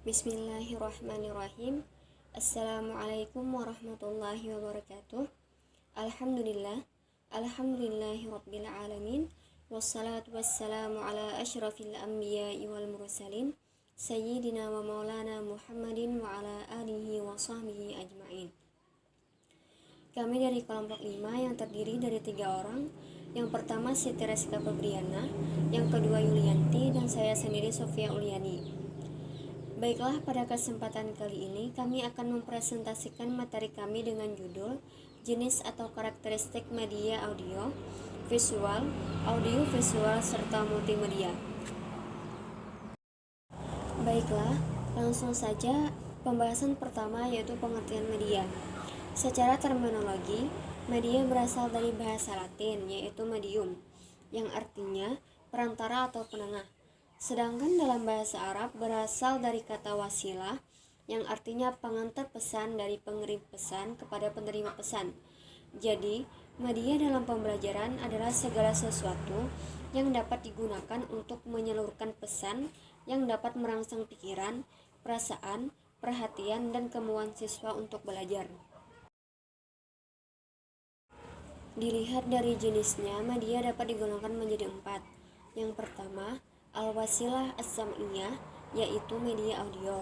Bismillahirrahmanirrahim. Assalamualaikum warahmatullahi wabarakatuh. Alhamdulillah. Alhamdulillahirabbil alamin. Wassalatu wassalamu ala asyrafil anbiya'i wal mursalin sayyidina wa maulana Muhammadin wa ala alihi wa sahbihi ajma'in. Kami dari kelompok 5 yang terdiri dari 3 orang. Yang pertama Siti Reska Febriana, yang kedua Yulianti, dan saya sendiri Sofia Uliani. Baiklah, pada kesempatan kali ini kami akan mempresentasikan materi kami dengan judul jenis atau karakteristik media audio, visual, serta multimedia. Baiklah, langsung saja pembahasan pertama yaitu pengertian media. Secara terminologi, media berasal dari bahasa Latin yaitu medium, yang artinya perantara atau penengah. Sedangkan dalam bahasa Arab berasal dari kata wasilah yang artinya pengantar pesan dari pengirim pesan kepada penerima pesan. Jadi, media dalam pembelajaran adalah segala sesuatu yang dapat digunakan untuk menyalurkan pesan yang dapat merangsang pikiran, perasaan, perhatian, dan kemauan siswa untuk belajar. Dilihat dari jenisnya, media dapat digolongkan menjadi 4. Yang pertama, al-wasilah as-sam'iyah, yaitu media audio.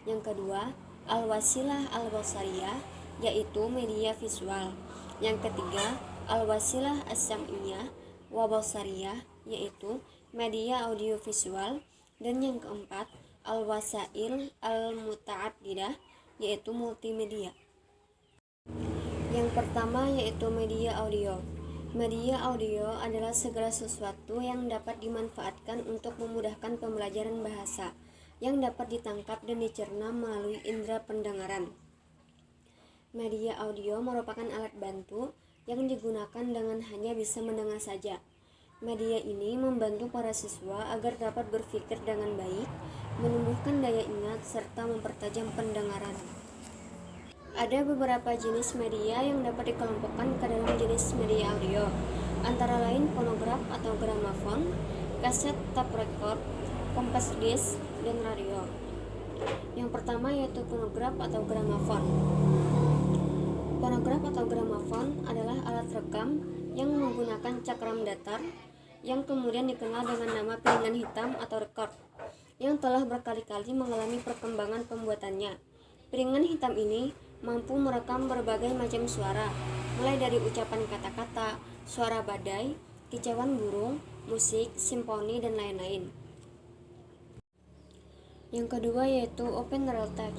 Yang kedua, al-wasilah al-basariyah, yaitu media visual. Yang ketiga, al-wasilah as-sam'iyah wa basariyah, yaitu media audiovisual. Dan yang keempat, al-wasail al-muta'addidah, yaitu multimedia. Yang pertama yaitu media audio. Media audio adalah segala sesuatu yang dapat dimanfaatkan untuk memudahkan pembelajaran bahasa, yang dapat ditangkap dan dicerna melalui indera pendengaran. Media audio merupakan alat bantu yang digunakan dengan hanya bisa mendengar saja. Media ini membantu para siswa agar dapat berpikir dengan baik, menumbuhkan daya ingat, serta mempertajam pendengaran. Ada beberapa jenis media yang dapat dikelompokkan ke dalam jenis media audio, antara lain fonograf atau gramafon, kaset tape record, compact disc, dan radio. Yang pertama yaitu fonograf atau gramafon. Fonograf atau gramafon adalah alat rekam yang menggunakan cakram datar yang kemudian dikenal dengan nama piringan hitam atau record, yang telah berkali-kali mengalami perkembangan pembuatannya. Piringan hitam ini mampu merekam berbagai macam suara, mulai dari ucapan kata-kata, suara badai, kicauan burung, musik, simfoni, dan lain-lain. Yang kedua yaitu open reel tape.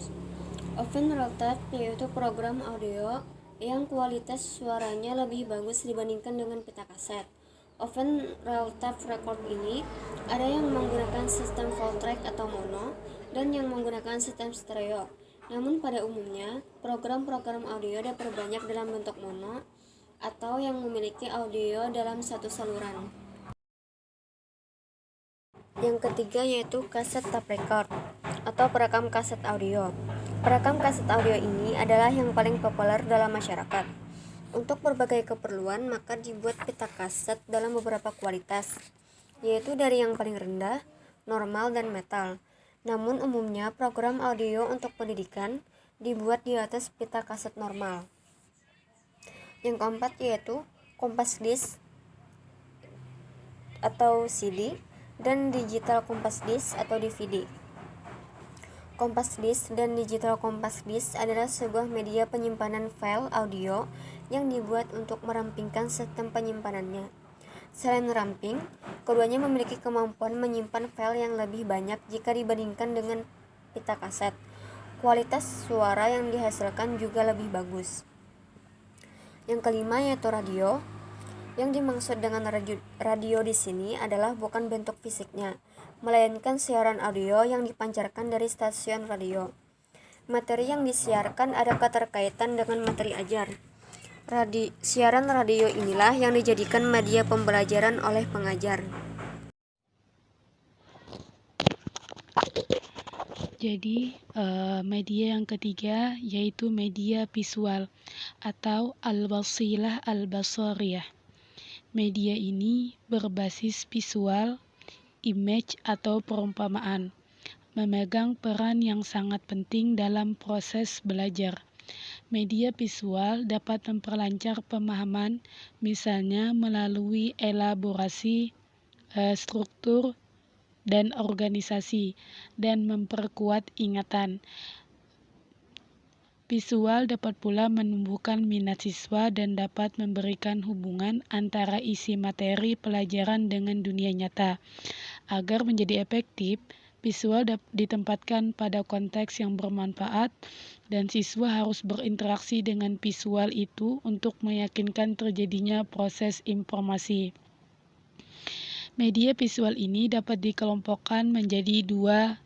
Open reel tape yaitu program audio yang kualitas suaranya lebih bagus dibandingkan dengan pita kaset. Open reel tape record ini ada yang menggunakan sistem full track atau mono dan yang menggunakan sistem stereo. Namun pada umumnya, program-program audio dapat banyak dalam bentuk mono atau yang memiliki audio dalam satu saluran. Yang ketiga yaitu kaset tape record atau perekam kaset audio. Perekam kaset audio ini adalah yang paling populer dalam masyarakat. Untuk berbagai keperluan, maka dibuat pita kaset dalam beberapa kualitas, yaitu dari yang paling rendah, normal, dan metal. Namun umumnya program audio untuk pendidikan dibuat di atas pita kaset normal. Yang keempat yaitu compact disc atau CD dan digital compact disc atau DVD. Compact disc dan digital compact disc adalah sebuah media penyimpanan file audio yang dibuat untuk merampingkan sistem penyimpanannya. Selain ramping, keduanya memiliki kemampuan menyimpan file yang lebih banyak jika dibandingkan dengan pita kaset. Kualitas suara yang dihasilkan juga lebih bagus. Yang kelima yaitu radio. Yang dimaksud dengan radio di sini adalah bukan bentuk fisiknya, melainkan siaran audio yang dipancarkan dari stasiun radio. Materi yang disiarkan ada keterkaitan dengan materi ajar. Siaran radio inilah yang dijadikan media pembelajaran oleh pengajar. Jadi, media yang ketiga yaitu media visual atau al-wasilah al-basariyah. Media ini berbasis visual, image atau perumpamaan, memegang peran yang sangat penting dalam proses belajar. Media visual dapat memperlancar pemahaman, misalnya melalui elaborasi struktur dan organisasi, dan memperkuat ingatan. Visual dapat pula menumbuhkan minat siswa dan dapat memberikan hubungan antara isi materi pelajaran dengan dunia nyata. Agar menjadi efektif, visual ditempatkan pada konteks yang bermanfaat dan siswa harus berinteraksi dengan visual itu untuk meyakinkan terjadinya proses informasi. Media visual ini dapat dikelompokkan menjadi dua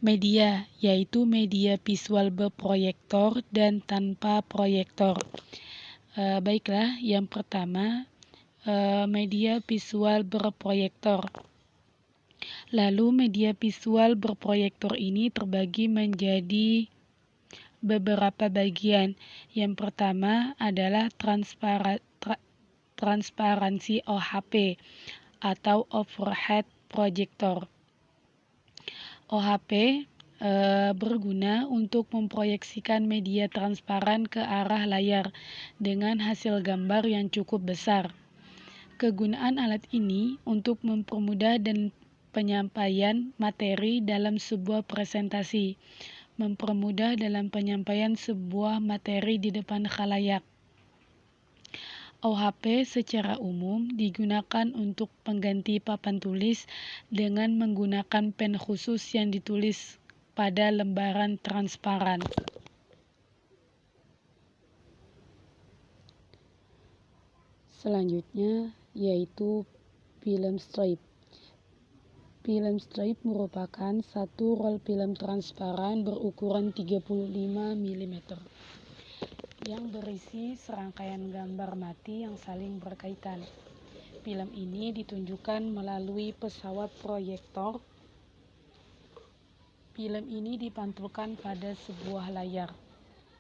media, yaitu media visual berproyektor dan tanpa proyektor. Baiklah, yang pertama, media visual berproyektor. Lalu media visual berproyektor ini terbagi menjadi beberapa bagian. Yang pertama adalah transparansi OHP atau overhead projector. OHP berguna untuk memproyeksikan media transparan ke arah layar dengan hasil gambar yang cukup besar. Kegunaan alat ini untuk mempermudah dan penyampaian materi dalam sebuah presentasi, mempermudah dalam penyampaian sebuah materi di depan khalayak. OHP secara umum digunakan untuk pengganti papan tulis dengan menggunakan pen khusus yang ditulis pada lembaran transparan. Selanjutnya yaitu film strip. Film strip merupakan satu rol film transparan berukuran 35 mm. yang berisi serangkaian gambar mati yang saling berkaitan. Film ini ditunjukkan melalui pesawat proyektor. Film ini dipantulkan pada sebuah layar.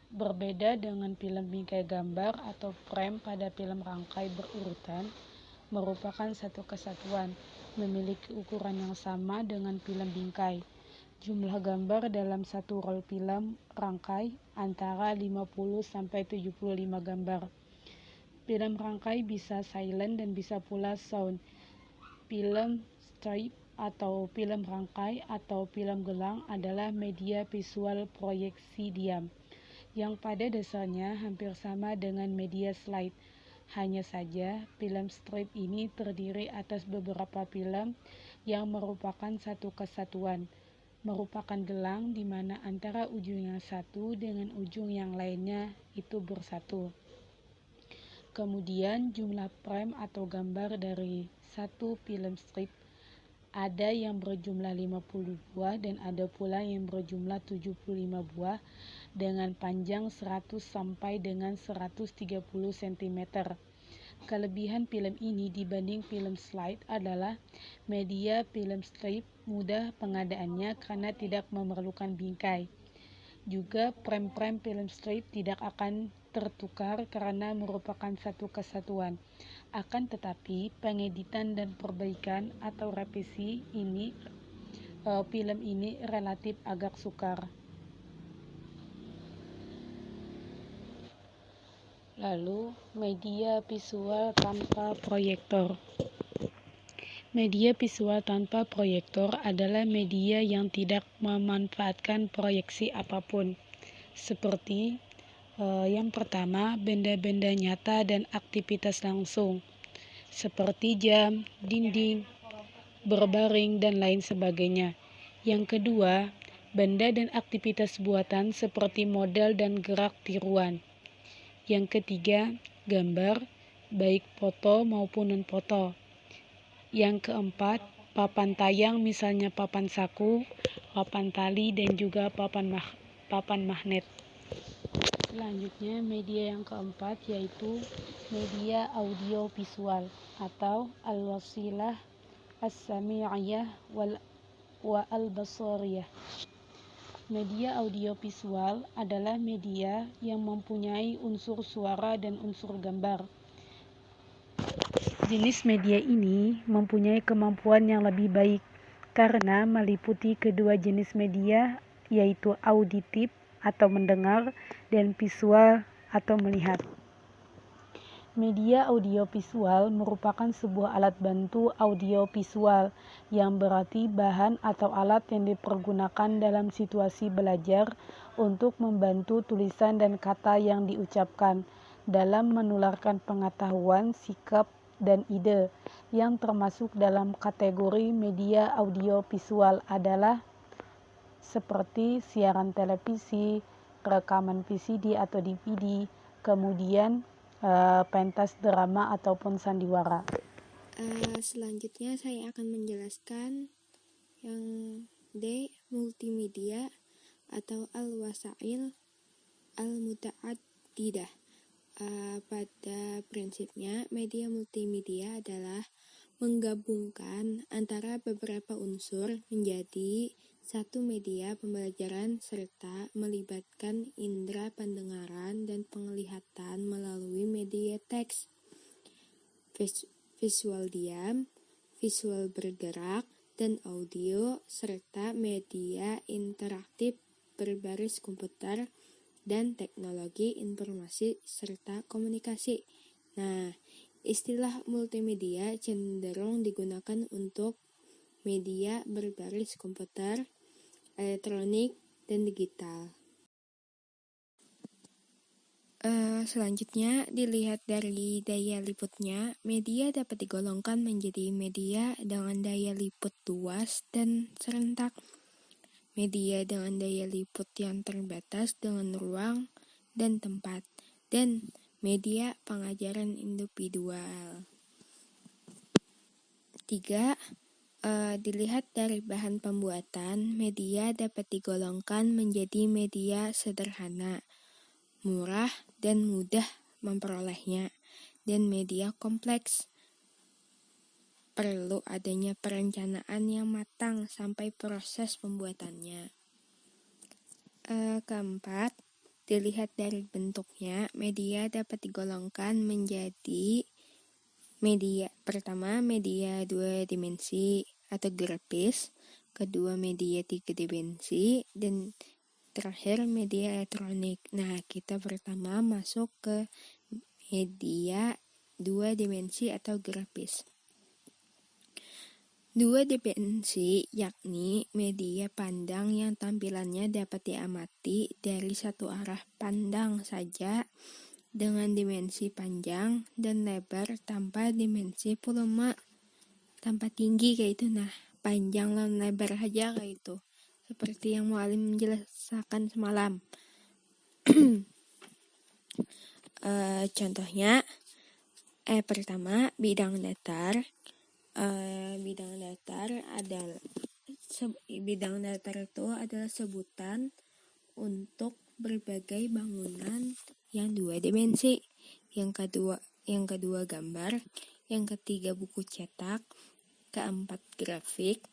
Berbeda dengan film bingkai gambar atau frame pada film rangkai berurutan, merupakan satu kesatuan, memiliki ukuran yang sama dengan film bingkai. Jumlah gambar dalam satu rol film rangkai antara 50-75 gambar. Film rangkai bisa silent dan bisa pula sound. Film strip atau film rangkai atau film gelang adalah media visual proyeksi diam, yang pada dasarnya hampir sama dengan media slide. Hanya saja, film strip ini terdiri atas beberapa film yang merupakan satu kesatuan, merupakan gelang di mana antara ujung yang satu dengan ujung yang lainnya itu bersatu. Kemudian jumlah frame atau gambar dari satu film strip ada yang berjumlah 50 buah dan ada pula yang berjumlah 75 buah dengan panjang 100 sampai dengan 130 cm. Kelebihan film ini dibanding film slide adalah media film strip mudah pengadaannya karena tidak memerlukan bingkai. Juga frame-frame film strip tidak akan tertukar karena merupakan satu kesatuan. Akan tetapi, pengeditan dan perbaikan atau revisi film ini relatif agak sukar. Lalu, media visual tanpa proyektor. Media visual tanpa proyektor adalah media yang tidak memanfaatkan proyeksi apapun, seperti yang pertama, benda-benda nyata dan aktivitas langsung, seperti jam, dinding, berbaring, dan lain sebagainya. Yang kedua, benda dan aktivitas buatan seperti model dan gerak tiruan. Yang ketiga, gambar, baik foto maupun non-foto. Yang keempat, papan tayang misalnya papan saku, papan tali, dan juga papan magnet. Selanjutnya, media yang keempat yaitu media audio visual atau al-wasilah as-sami'iyah wa al-basariyah. Media audio visual adalah media yang mempunyai unsur suara dan unsur gambar. Jenis media ini mempunyai kemampuan yang lebih baik karena meliputi kedua jenis media, yaitu auditif atau mendengar dan visual atau melihat. Media audiovisual merupakan sebuah alat bantu audiovisual yang berarti bahan atau alat yang dipergunakan dalam situasi belajar untuk membantu tulisan dan kata yang diucapkan dalam menularkan pengetahuan, sikap, dan ide. Yang termasuk dalam kategori media audiovisual adalah seperti siaran televisi, rekaman VCD atau DVD, kemudian pentas drama ataupun sandiwara. Selanjutnya saya akan menjelaskan yang D, multimedia atau al-wasail al-muta'addidah. Pada prinsipnya, media multimedia adalah menggabungkan antara beberapa unsur menjadi satu media pembelajaran serta melibatkan indera pendengaran dan penglihatan melalui media teks, visual diam, visual bergerak, dan audio, serta media interaktif berbasis komputer dan teknologi informasi serta komunikasi. Nah, istilah multimedia cenderung digunakan untuk media berbasis komputer, elektronik, dan digital. Selanjutnya, dilihat dari daya liputnya, media dapat digolongkan menjadi media dengan daya liput luas dan serentak, media dengan daya liput yang terbatas dengan ruang dan tempat, dan media pengajaran individual. 3. Dilihat dari bahan pembuatan, media dapat digolongkan menjadi media sederhana, murah dan mudah memperolehnya, dan media kompleks. Perlu adanya perencanaan yang matang sampai proses pembuatannya. Keempat, dilihat dari bentuknya, media dapat digolongkan menjadi media pertama, media 2 dimensi atau grafis, kedua media 3 dimensi, dan terakhir media elektronik. Nah, kita pertama masuk ke media 2 dimensi atau grafis. 2 dimensi yakni media pandang yang tampilannya dapat diamati dari satu arah pandang saja dengan dimensi panjang dan lebar tanpa dimensi volume, tanpa tinggi kayak itu. Nah, panjang dan lebar aja kayak itu. Seperti yang mualim menjelaskan semalam. Contohnya, pertama bidang datar. Bidang datar itu adalah sebutan untuk berbagai bangunan yang 2 dimensi. Yang kedua gambar, yang ketiga buku cetak, keempat grafik,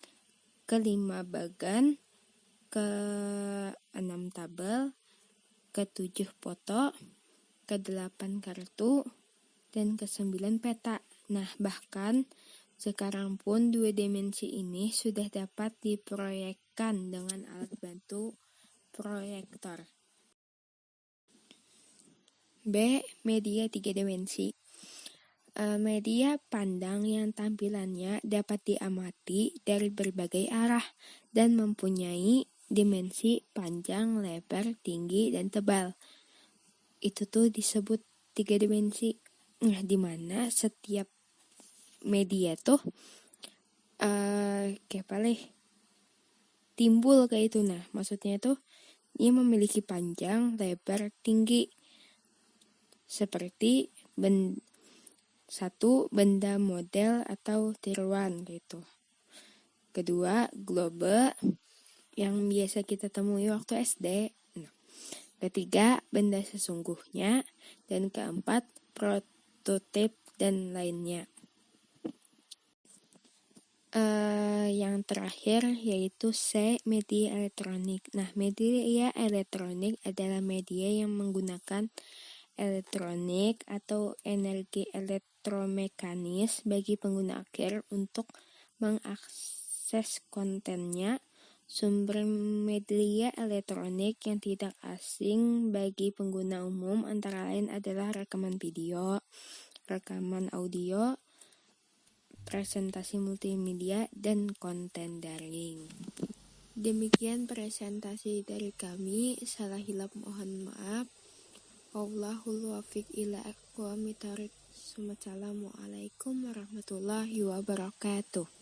kelima bagan, keenam tabel, ketujuh foto, kedelapan kartu, dan kesembilan peta. Nah, bahkan sekarang pun 2 dimensi ini sudah dapat diproyekkan dengan alat bantu proyektor. B. Media 3 dimensi. Media pandang yang tampilannya dapat diamati dari berbagai arah dan mempunyai dimensi panjang, lebar, tinggi, dan tebal. Itu tuh disebut 3 dimensi. Nah, di mana setiap media tuh timbul kayak itu. Nah, maksudnya tuh ia memiliki panjang, lebar, tinggi. Seperti satu, benda model atau tiruan gitu. Kedua, globe yang biasa kita temui waktu SD. Nah, ketiga, benda sesungguhnya. Dan keempat, prototip dan lainnya. Yang terakhir yaitu C, media elektronik. Nah, media elektronik adalah media yang menggunakan elektronik atau energi elektromekanis bagi pengguna akhir untuk mengakses akses kontennya, sumber media elektronik yang tidak asing bagi pengguna umum antara lain adalah rekaman video, rekaman audio, presentasi multimedia, dan konten daring. Demikian presentasi dari kami. Salah hilap mohon maaf. Wallahul muwaffiq ila aqwamit thoriq. Assalamualaikum warahmatullahi wabarakatuh.